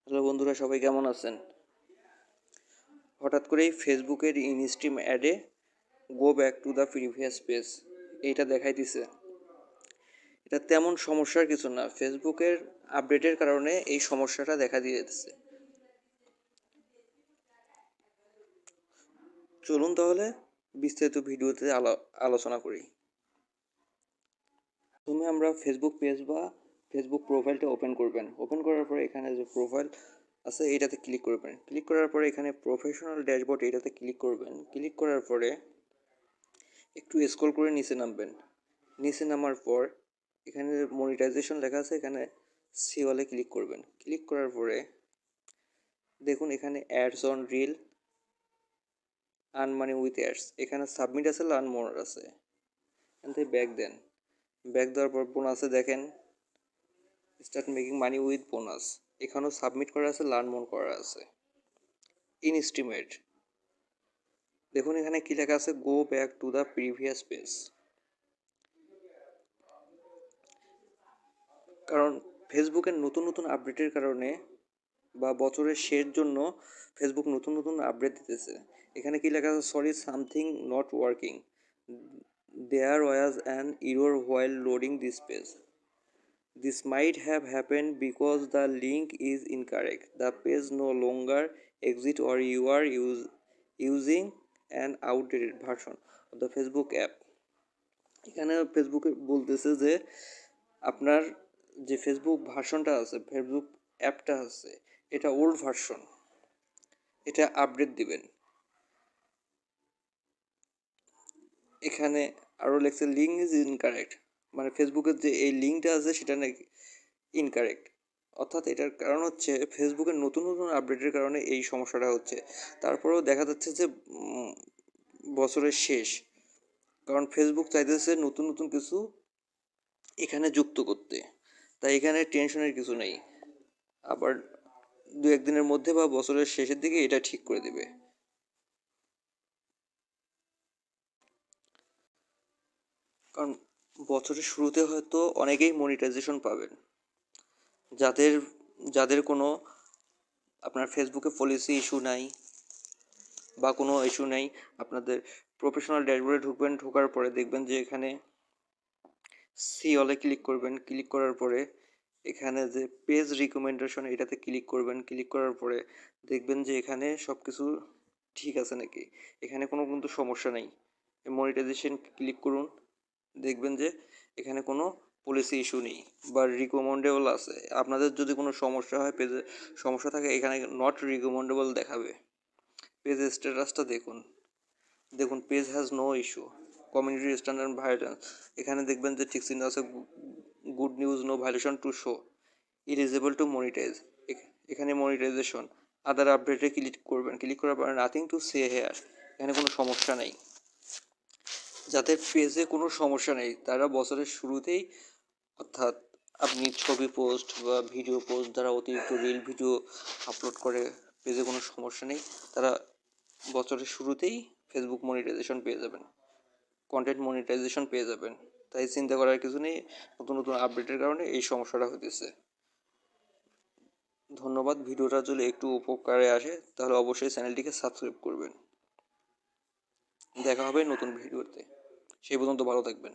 Hello বন্ধুরা, সবাই কেমন আছেন? হঠাৎ করেই ফেসবুকের ইনস্ট্রিম অ্যাডে go back to the previous page এইটা দেখাইতেছে। এটা তেমন সমস্যার কিছু না, ফেসবুকের আপডেটের কারণে এই সমস্যাটা দেখা দিয়েছে। চলুন তাহলে বিস্তারিত ভিডিওতে আলোচনা করি। প্রথমে আমরা ফেসবুক পেজ বা ফেসবুক প্রোফাইলটা ওপেন করবেন। ওপেন করার পরে এখানে যে প্রোফাইল আছে এটাতে ক্লিক করবেন। ক্লিক করার পরে এখানে প্রফেশনাল ড্যাশবোর্ড এটাতে ক্লিক করবেন। ক্লিক করার পরে একটু স্ক্রল করে নিচে নামবেন। নিচে নামার পর এখানে মনিটাইজেশন লেখা আছে, এখানে সি অলে ক্লিক করবেন। ক্লিক করার পরে দেখুন এখানে ads on reel, earn money with ads, এখানে সাবমিট আছে, লার্ন মোর আছে। এখান থেকে ব্যাক দেন। ব্যাক দেওয়ার পর বোনাসে দেখেন start making money with bonus, এখানেও সাবমিট করা আছে, লার্ন মোর করা আছে। ইনস্টিমেট দেখুন এখানে কি লেখা আছে, গো back to the previous page. কারণ ফেসবুকের নতুন নতুন আপডেটের কারণে বা বছরের শেষ জন্য ফেসবুক নতুন নতুন আপডেট দিতেছে। এখানে কি লেখা আছে, sorry something not working, there was an error while loading this page, this might have happened because the link is incorrect, the page no longer exit or you are using an outdated version of the Facebook app. এখানে ফেসবুকে বলতেছে যে আপনার যে Facebook ভার্সনটা আছে, Facebook অ্যাপটা আছে, এটা ওল্ড ভার্সন, এটা আপডেট দিবেন। এখানে আরও লেখছে লিঙ্ক ইজ ইনকারেক্ট, মানে ফেসবুকের যে এই লিঙ্কটা আছে সেটা নাকি ইনকারেক্ট। অর্থাৎ এটার কারণ হচ্ছে ফেসবুকের নতুন নতুন আপডেটের কারণে এই সমস্যাটা হচ্ছে। তারপরেও দেখা যাচ্ছে যে বছরের শেষ, কারণ ফেসবুক চাইতেছে নতুন নতুন কিছু এখানে যুক্ত করতে, তাই এখানে টেনশনের কিছু নেই। আবার দু একদিনের মধ্যে বা বছরের শেষের দিকে এটা ঠিক করে দেবে। কারণ বছরের শুরুতে হয়তো অনেকেই মনিটাইজেশন পাবেন, যাদের যাদের কোনো আপনার ফেসবুকে পলিসি ইস্যু নাই বা কোনো ইস্যু নেই, আপনাদের প্রফেশনাল ড্যাশবোর্ডে ঢুকবেন। ঢোকার পরে দেখবেন যে এখানে সি অলে ক্লিক করবেন। ক্লিক করার পরে এখানে যে পেজ রিকমেন্ডেশন এটাতে ক্লিক করবেন। ক্লিক করার পরে দেখবেন যে এখানে সব কিছু ঠিক আছে নাকি, এখানে কোনো কিন্তু সমস্যা নেই। মনিটাইজেশন ক্লিক করুন, দেখবেন যে এখানে কোনো পলিসি ইস্যু নেই বা রিকমেন্ডেবল আছে। আপনাদের যদি কোনো সমস্যা হয়, পেজে সমস্যা থাকে, এখানে নট রিকমেন্ডেবল দেখাবে। পেজ স্ট্যাটাসটা দেখুন, দেখুন page has no issue, community standard violence, এখানে দেখবেন যে ঠিক চিহ্ন আছে, good news, no violation to show, eligible to monetize, এখানে মনিটাইজেশন। আদার আপডেটে ক্লিক করবেন। ক্লিক করার পরে নাথিং টু সে হেয়ার, এখানে কোনো সমস্যা নেই। যাদের পেজে কোনো সমস্যা নেই তারা বছরের শুরুতেই, অর্থাৎ আপনি ছবি পোস্ট বা ভিডিও পোস্ট দ্বারা অতিরিক্ত রিল ভিডিও আপলোড করে পেজে কোনো সমস্যা নেই, তারা বছরের শুরুতেই ফেসবুক মনিটাইজেশন পেয়ে যাবেন, কন্টেন্ট মনিটাইজেশন পেয়ে যাবেন। তাই চিন্তা করার কিছু নেই, নতুন নতুন আপডেটের কারণে এই সমস্যাটা হতেছে। ধন্যবাদ। ভিডিওটা যদি একটু উপকারে আসে তাহলে অবশ্যই চ্যানেলটিকে সাবস্ক্রাইব করবেন। দেখা হবে নতুন ভিডিওতে, সেই পর্যন্ত ভালো থাকবেন।